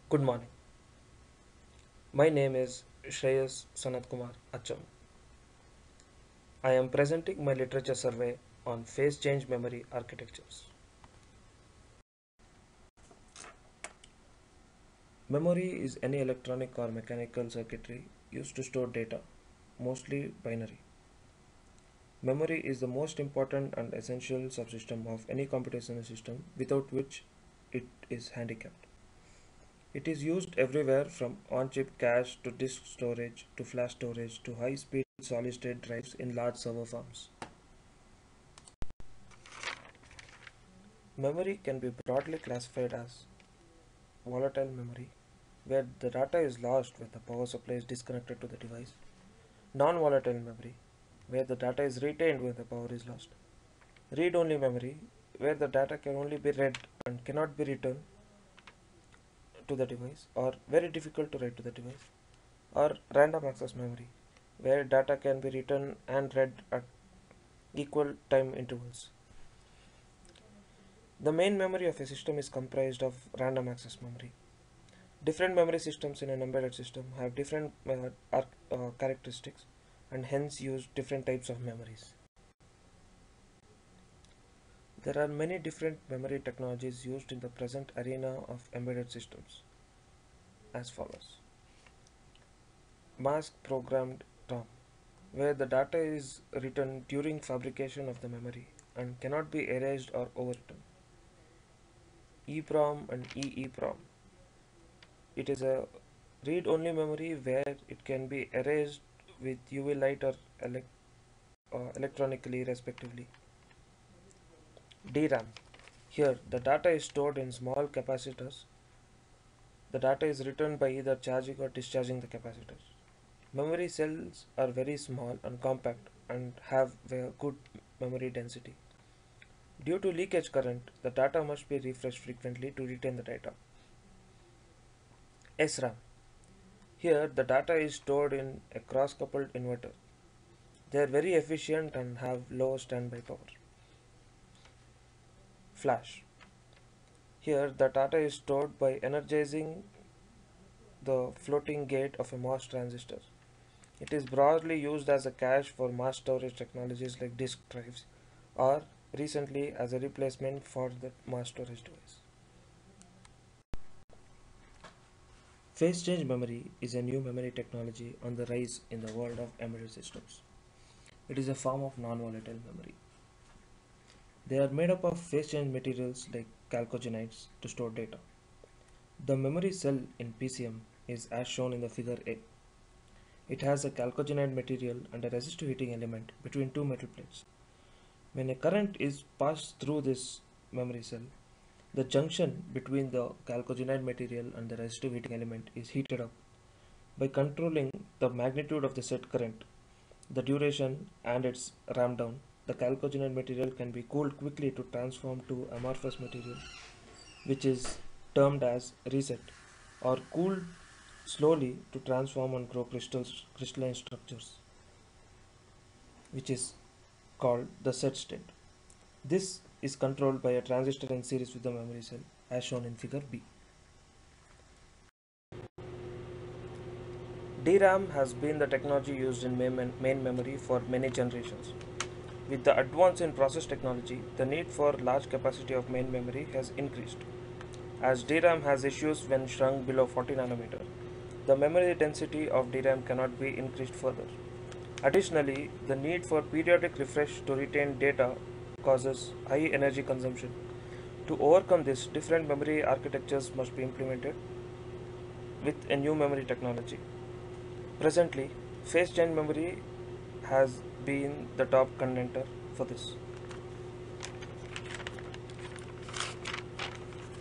Good morning. My name is Shreyas Sanat Kumar Acham. I am presenting my literature survey on phase change memory architectures. Memory is any electronic or mechanical circuitry used to store data, mostly binary. Memory is the most important and essential subsystem of any computational system, without which it is handicapped. It is used everywhere from on-chip cache to disk storage to flash storage to high-speed solid-state drives in large server farms. Memory can be broadly classified as volatile memory, where the data is lost when the power supply is disconnected to the device, non-volatile memory, where the data is retained when the power is lost, read-only memory, where the data can only be read and cannot be written to the device or very difficult to write to the device, or random access memory, where data can be written and read at equal time intervals. The main memory of a system is comprised of random access memory. Different memory systems in an embedded system have different characteristics and hence use different types of memories. There are many different memory technologies used in the present arena of embedded systems as follows. Mask programmed ROM, where the data is written during fabrication of the memory and cannot be erased or overwritten. EEPROM and EEPROM. It is a read-only memory where it can be erased with UV light or electronically respectively. DRAM. Here the data is stored in small capacitors. The data is written by either charging or discharging the capacitors. Memory cells are very small and compact and have a good memory density. Due to leakage current, the data must be refreshed frequently to retain the data. SRAM. Here the data is stored in a cross-coupled inverter. They are very efficient and have low standby power. Flash. Here the data is stored by energizing the floating gate of a MOS transistor. It is broadly used as a cache for mass storage technologies like disk drives or recently as a replacement for the mass storage device. Phase change memory is a new memory technology on the rise in the world of embedded systems. It is a form of non-volatile memory. They are made up of phase change materials like chalcogenides to store data. The memory cell in PCM is as shown in the figure A. It has a chalcogenide material and a resistive heating element between two metal plates. When a current is passed through this memory cell, the junction between the chalcogenide material and the resistive heating element is heated up. By controlling the magnitude of the set current, the duration and its ramp down, the chalcogenide material can be cooled quickly to transform to amorphous material, which is termed as reset, or cooled slowly to transform and grow crystalline structures, which is called the set state. This is controlled by a transistor in series with the memory cell, as shown in figure B. DRAM has been the technology used in main memory for many generations. With the advance in process technology, the need for large capacity of main memory has increased. As DRAM has issues when shrunk below 40 nanometer, the memory density of DRAM cannot be increased further. Additionally, the need for periodic refresh to retain data causes high energy consumption. To overcome this, different memory architectures must be implemented with a new memory technology. Presently, phase change memory has been the top contender for this.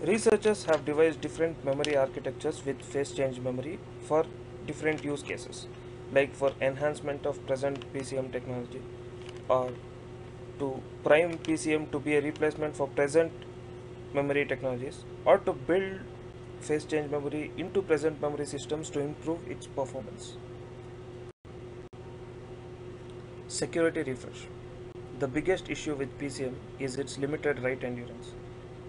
Researchers have devised different memory architectures with phase change memory for different use cases, like for enhancement of present PCM technology or to prime PCM to be a replacement for present memory technologies or to build phase change memory into present memory systems to improve its performance. Security refresh. The biggest issue with PCM is its limited write endurance.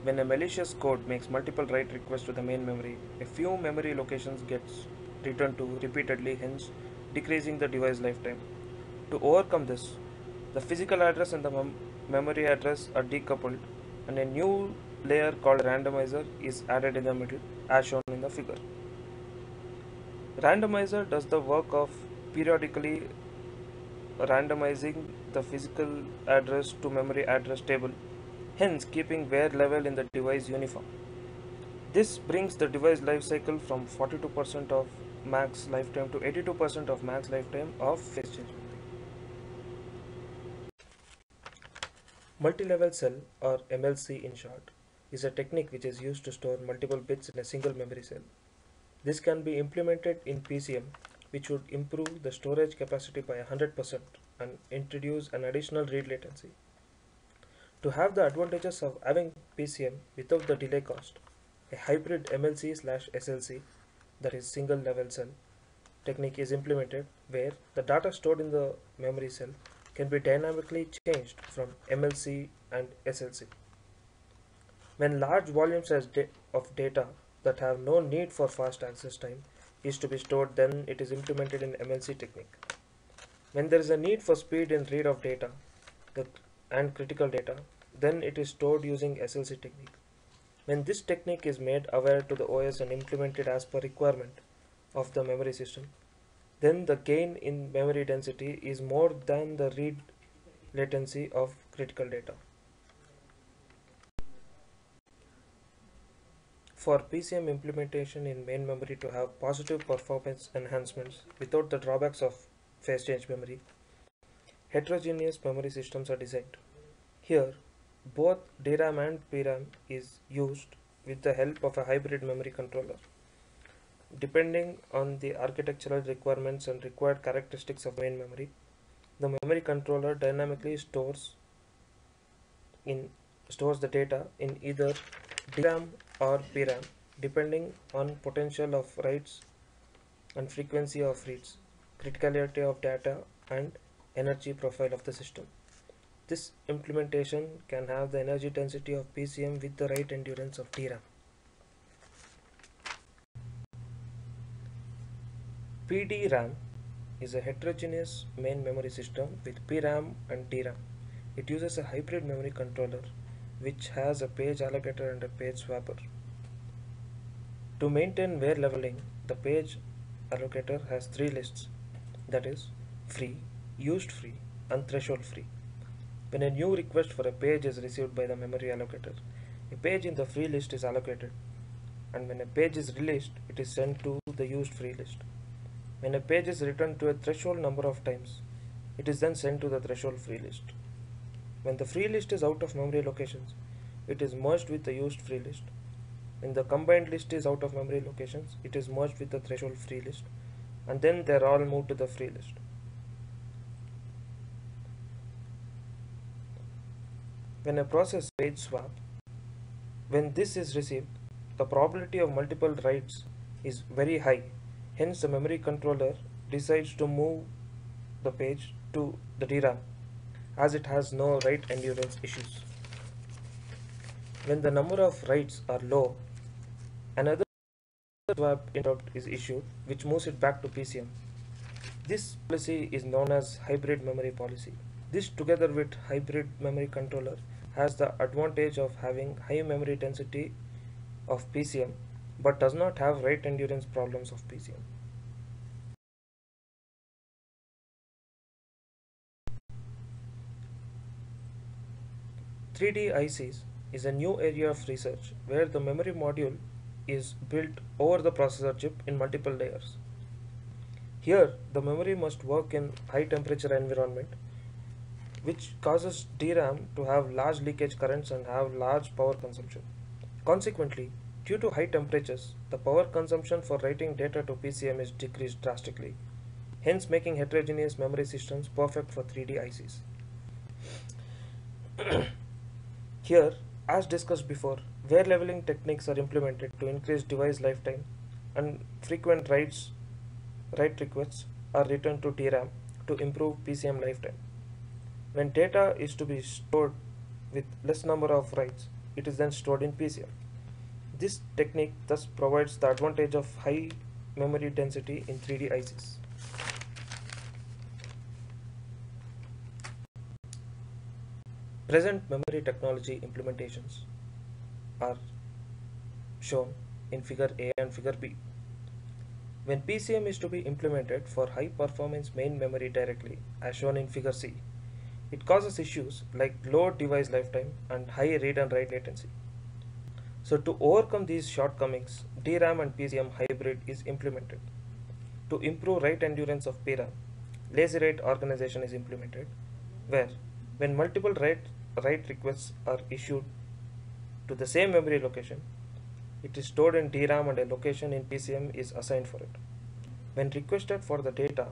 When a malicious code makes multiple write requests to the main memory, a few memory locations gets returned to repeatedly, hence decreasing the device lifetime. To overcome this, the physical address and the memory address are decoupled and a new layer called randomizer is added in the middle as shown in the figure. Randomizer does the work of periodically randomizing the physical address to memory address table, hence keeping wear level in the device uniform. This brings the device life cycle from 42% of max lifetime to 82% of max lifetime of phase change memory. Multi-level cell, or MLC in short, is a technique which is used to store multiple bits in a single memory cell. This can be implemented in PCM, which would improve the storage capacity by 100% and introduce an additional read latency. To have the advantages of having PCM without the delay cost, a hybrid MLC/SLC, that is single level cell, technique is implemented where the data stored in the memory cell can be dynamically changed from MLC and SLC. When large volumes of data that have no need for fast access time is to be stored, then it is implemented in MLC technique. When there is a need for speed in read of data and critical data, then it is stored using SLC technique. When this technique is made aware to the OS and implemented as per requirement of the memory system, then the gain in memory density is more than the read latency of critical data. For PCM implementation in main memory to have positive performance enhancements without the drawbacks of phase change memory, heterogeneous memory systems are designed. Here, both DRAM and PRAM is used with the help of a hybrid memory controller. Depending on the architectural requirements and required characteristics of main memory, the memory controller dynamically stores the data in either DRAM or PRAM depending on potential of writes and frequency of reads, criticality of data and energy profile of the system. This implementation can have the energy density of PCM with the write endurance of DRAM. PDRAM is a heterogeneous main memory system with PRAM and DRAM. It uses a hybrid memory controller which has a page allocator and a page swapper. To maintain wear leveling, the page allocator has three lists, that is, free, used free, and threshold free. When a new request for a page is received by the memory allocator, a page in the free list is allocated, and when a page is released, it is sent to the used free list. When a page is returned to a threshold number of times, it is then sent to the threshold free list. When the free list is out of memory locations, it is merged with the used free list. When the combined list is out of memory locations, it is merged with the threshold free list, and then they are all moved to the free list. When a process page swap, when this is received, the probability of multiple writes is very high. Hence, the memory controller decides to move the page to the DRAM as it has no write endurance issues. When the number of writes are low, another swap interrupt is issued which moves it back to PCM. This policy is known as hybrid memory policy. This together with hybrid memory controller has the advantage of having high memory density of PCM but does not have write endurance problems of PCM. (3D) ICs is a new area of research where the memory module is built over the processor chip in multiple layers. Here, the memory must work in high temperature environment, which causes DRAM to have large leakage currents and have large power consumption. Consequently, due to high temperatures, the power consumption for writing data to PCM is decreased drastically, hence making heterogeneous memory systems perfect for 3D ICs. Here, as discussed before, wear leveling techniques are implemented to increase device lifetime and frequent write requests are written to DRAM to improve PCM lifetime. When data is to be stored with less number of writes, it is then stored in PCM. This technique thus provides the advantage of high memory density in 3D ICs. Present memory technology implementations are shown in Figure A and Figure B. When PCM is to be implemented for high performance main memory directly, as shown in Figure C, it causes issues like low device lifetime and high read and write latency. So to overcome these shortcomings, DRAM and PCM hybrid is implemented. To improve write endurance of PRAM, lazy write organization is implemented, where when multiple write requests are issued to the same memory location, it is stored in DRAM and a location in PCM is assigned for it. When requested for the data,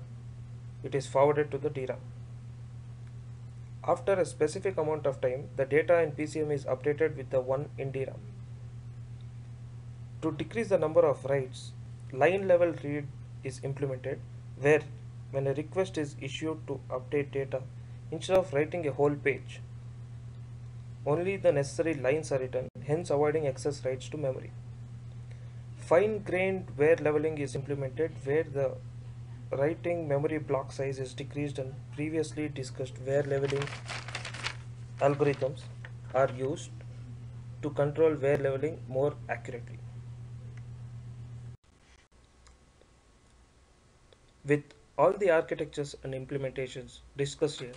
it is forwarded to the DRAM. After a specific amount of time, the data in PCM is updated with the one in DRAM. To decrease the number of writes, line level read is implemented, where when a request is issued to update data, instead of writing a whole page, only the necessary lines are written, hence avoiding excess writes to memory. Fine-grained where leveling is implemented, where the writing memory block size is decreased, and previously discussed where leveling algorithms are used to control where leveling more accurately. With all the architectures and implementations discussed here,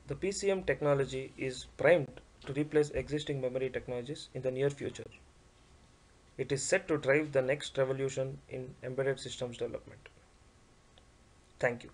the PCM technology is primed to replace existing memory technologies in the near future. It is set to drive the next revolution in embedded systems development. Thank you.